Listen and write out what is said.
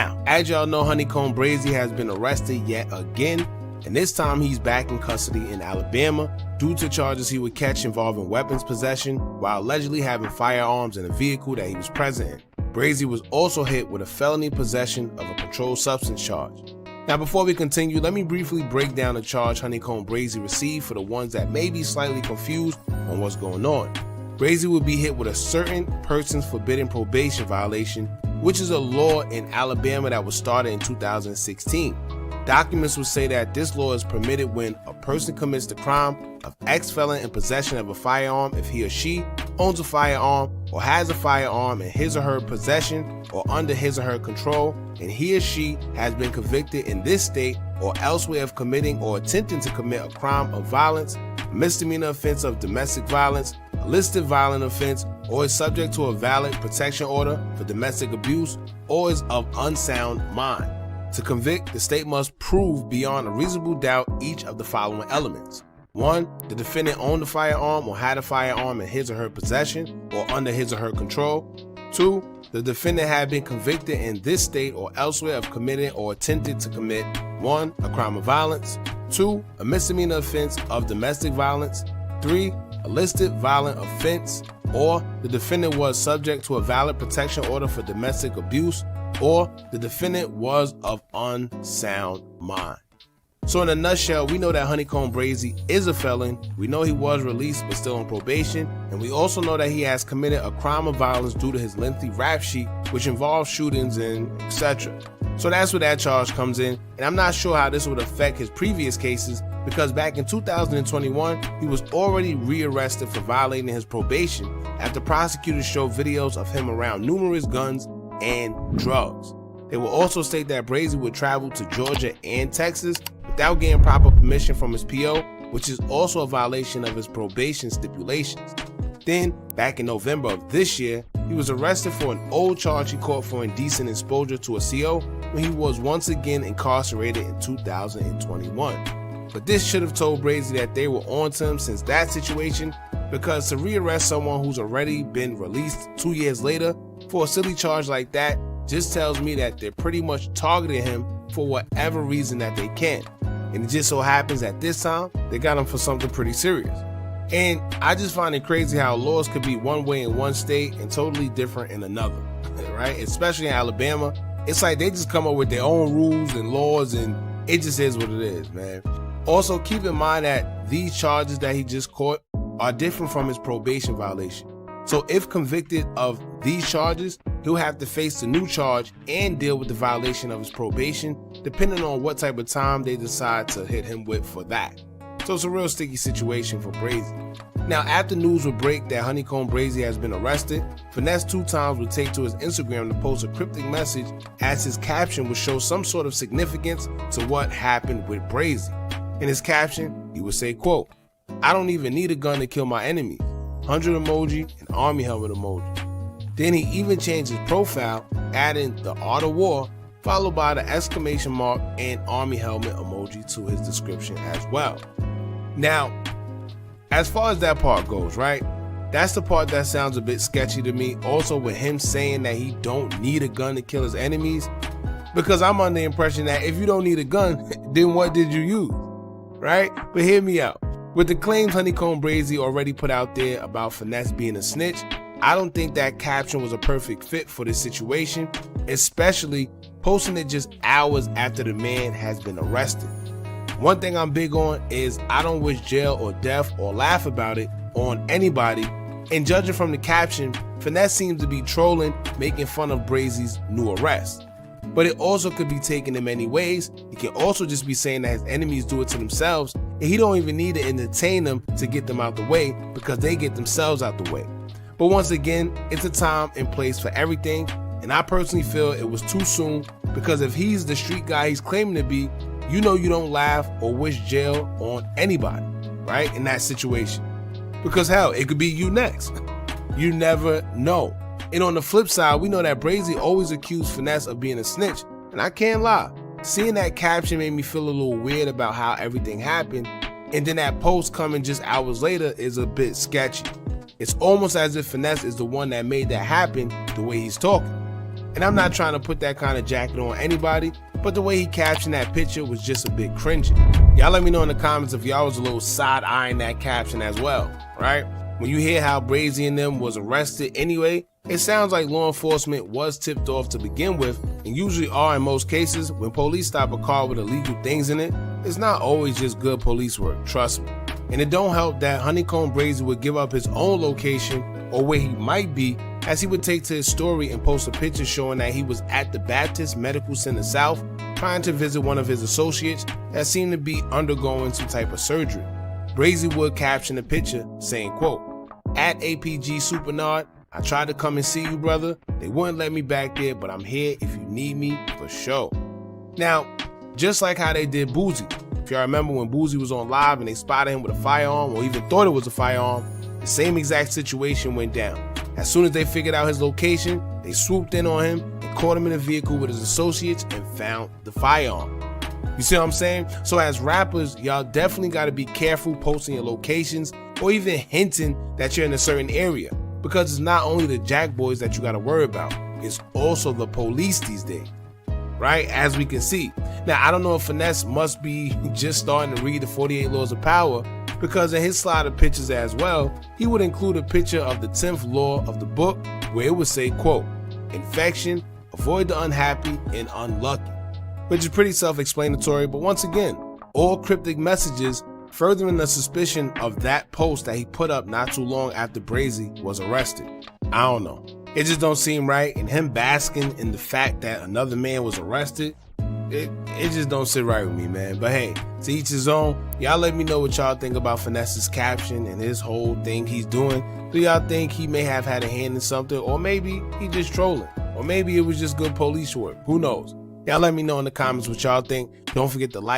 Now, as y'all know, Honeycomb Brazy has been arrested yet again, and this time he's back in custody in Alabama due to charges he would catch involving weapons possession while allegedly having firearms in a vehicle that he was present in. Brazy was also hit with a felony possession of a controlled substance charge. Now, before we continue, let me briefly break down the charge Honeycomb Brazy received for the ones that may be slightly confused on what's going on. Brazy will be hit with a certain persons forbidden probation violation, which is a law in Alabama that was started in 2016. Documents will say that this law is permitted when a person commits the crime of ex-felon in possession of a firearm if he or she owns a firearm or has a firearm in his or her possession or under his or her control, and he or she has been convicted in this state or elsewhere of committing or attempting to commit a crime of violence, a misdemeanor offense of domestic violence, a listed violent offense, or is subject to a valid protection order for domestic abuse, or is of unsound mind. To convict, the state must prove beyond a reasonable doubt each of the following elements. 1. The defendant owned a firearm or had a firearm in his or her possession or under his or her control. 2. The defendant had been convicted in this state or elsewhere of committing or attempted to commit 1. A crime of violence. 2. A misdemeanor offense of domestic violence. 3. A listed violent offense, or the defendant was subject to a valid protection order for domestic abuse, or the defendant was of unsound mind. So in a nutshell, we know that Honeycomb Brazy is a felon, we know he was released but still on probation, and we also know that he has committed a crime of violence due to his lengthy rap sheet, which involves shootings and etc. So that's where that charge comes in, and I'm not sure how this would affect his previous cases, because back in 2021, he was already rearrested for violating his probation after prosecutors showed videos of him around numerous guns and drugs. They will also state that Brazy would travel to Georgia and Texas without getting proper permission from his PO, which is also a violation of his probation stipulations. Then, back in November of this year, he was arrested for an old charge he caught for indecent exposure to a CO when he was once again incarcerated in 2021. But this should have told Brazy that they were on to him since that situation, because to rearrest someone who's already been released 2 years later for a silly charge like that just tells me that they're pretty much targeting him for whatever reason that they can. And it just so happens that this time, they got him for something pretty serious. And I just find it crazy how laws could be one way in one state and totally different in another, right? Especially in Alabama. It's like they just come up with their own rules and laws, and it just is what it is, man. Also, keep in mind that these charges that he just caught are different from his probation violation. So if convicted of these charges, he'll have to face the new charge and deal with the violation of his probation, depending on what type of time they decide to hit him with for that. So it's a real sticky situation for Brazy. Now, after news would break that Honeycomb Brazy has been arrested, FYNESSE2TYMES would take to his Instagram to post a cryptic message as his caption would show some sort of significance to what happened with Brazy. In his caption, he would say, quote, "I don't even need a gun to kill my enemies. 100 emoji and army helmet emoji." Then he even changed his profile, adding the Art of War, followed by the exclamation mark and army helmet emoji to his description as well. Now, as far as that part goes, right? That's the part that sounds a bit sketchy to me. Also with him saying that he don't need a gun to kill his enemies, because I'm under the impression that if you don't need a gun, then what did you use, right? But hear me out. With the claims Honeycomb Brazy already put out there about Finesse being a snitch, I don't think that caption was a perfect fit for this situation, especially posting it just hours after the man has been arrested. One thing I'm big on is I don't wish jail or death or laugh about it on anybody, and judging from the caption, Finesse seems to be trolling, making fun of Brazy's new arrest. But it also could be taken in many ways. He can also just be saying that his enemies do it to themselves, and he don't even need to entertain them to get them out the way, because they get themselves out the way. But once again, it's a time and place for everything, and I personally feel it was too soon, because if he's the street guy he's claiming to be, you know you don't laugh or wish jail on anybody, right, in that situation. Because hell, it could be you next. You never know. And on the flip side, we know that Brazy always accused Finesse of being a snitch, and I can't lie. Seeing that caption made me feel a little weird about how everything happened, and then that post coming just hours later is a bit sketchy. It's almost as if Finesse is the one that made that happen the way he's talking. And I'm not trying to put that kind of jacket on anybody, but the way he captioned that picture was just a bit cringy. Y'all let me know in the comments if y'all was a little side-eyeing that caption as well, right? When you hear how Brazy and them was arrested anyway, it sounds like law enforcement was tipped off to begin with, and usually are in most cases. When police stop a car with illegal things in it, it's not always just good police work, trust me. And it don't help that Honeycomb Brazy would give up his own location or where he might be, as he would take to his story and post a picture showing that he was at the Baptist Medical Center South trying to visit one of his associates that seemed to be undergoing some type of surgery. Brazy would caption the picture saying, quote, "At APG Supernard, I tried to come and see you, brother. They wouldn't let me back there, but I'm here if you need me for sure." Now, just like how they did Boozy. If y'all remember when Boozy was on live and they spotted him with a firearm or even thought it was a firearm, the same exact situation went down. As soon as they figured out his location, they swooped in on him and caught him in a vehicle with his associates and found the firearm. You see what I'm saying? So as rappers, y'all definitely got to be careful posting your locations or even hinting that you're in a certain area, because it's not only the jack boys that you got to worry about, it's also the police these days, right? As we can see. Now, I don't know if Finesse must be just starting to read the 48 Laws of Power, because in his slide of pictures as well, he would include a picture of the 10th law of the book where it would say, quote, "Infection, avoid the unhappy and unlucky," which is pretty self-explanatory, but once again, all cryptic messages furthering the suspicion of that post that he put up not too long after Brazy was arrested. I don't know. It just don't seem right, and him basking in the fact that another man was arrested, it just don't sit right with me, man. But hey, to each his own. Y'all let me know what y'all think about Finesse's caption and his whole thing he's doing. Do y'all think he may have had a hand in something, or maybe he just trolling, or maybe it was just good police work? Who knows? Y'all let me know in the comments what y'all think. Don't forget to like,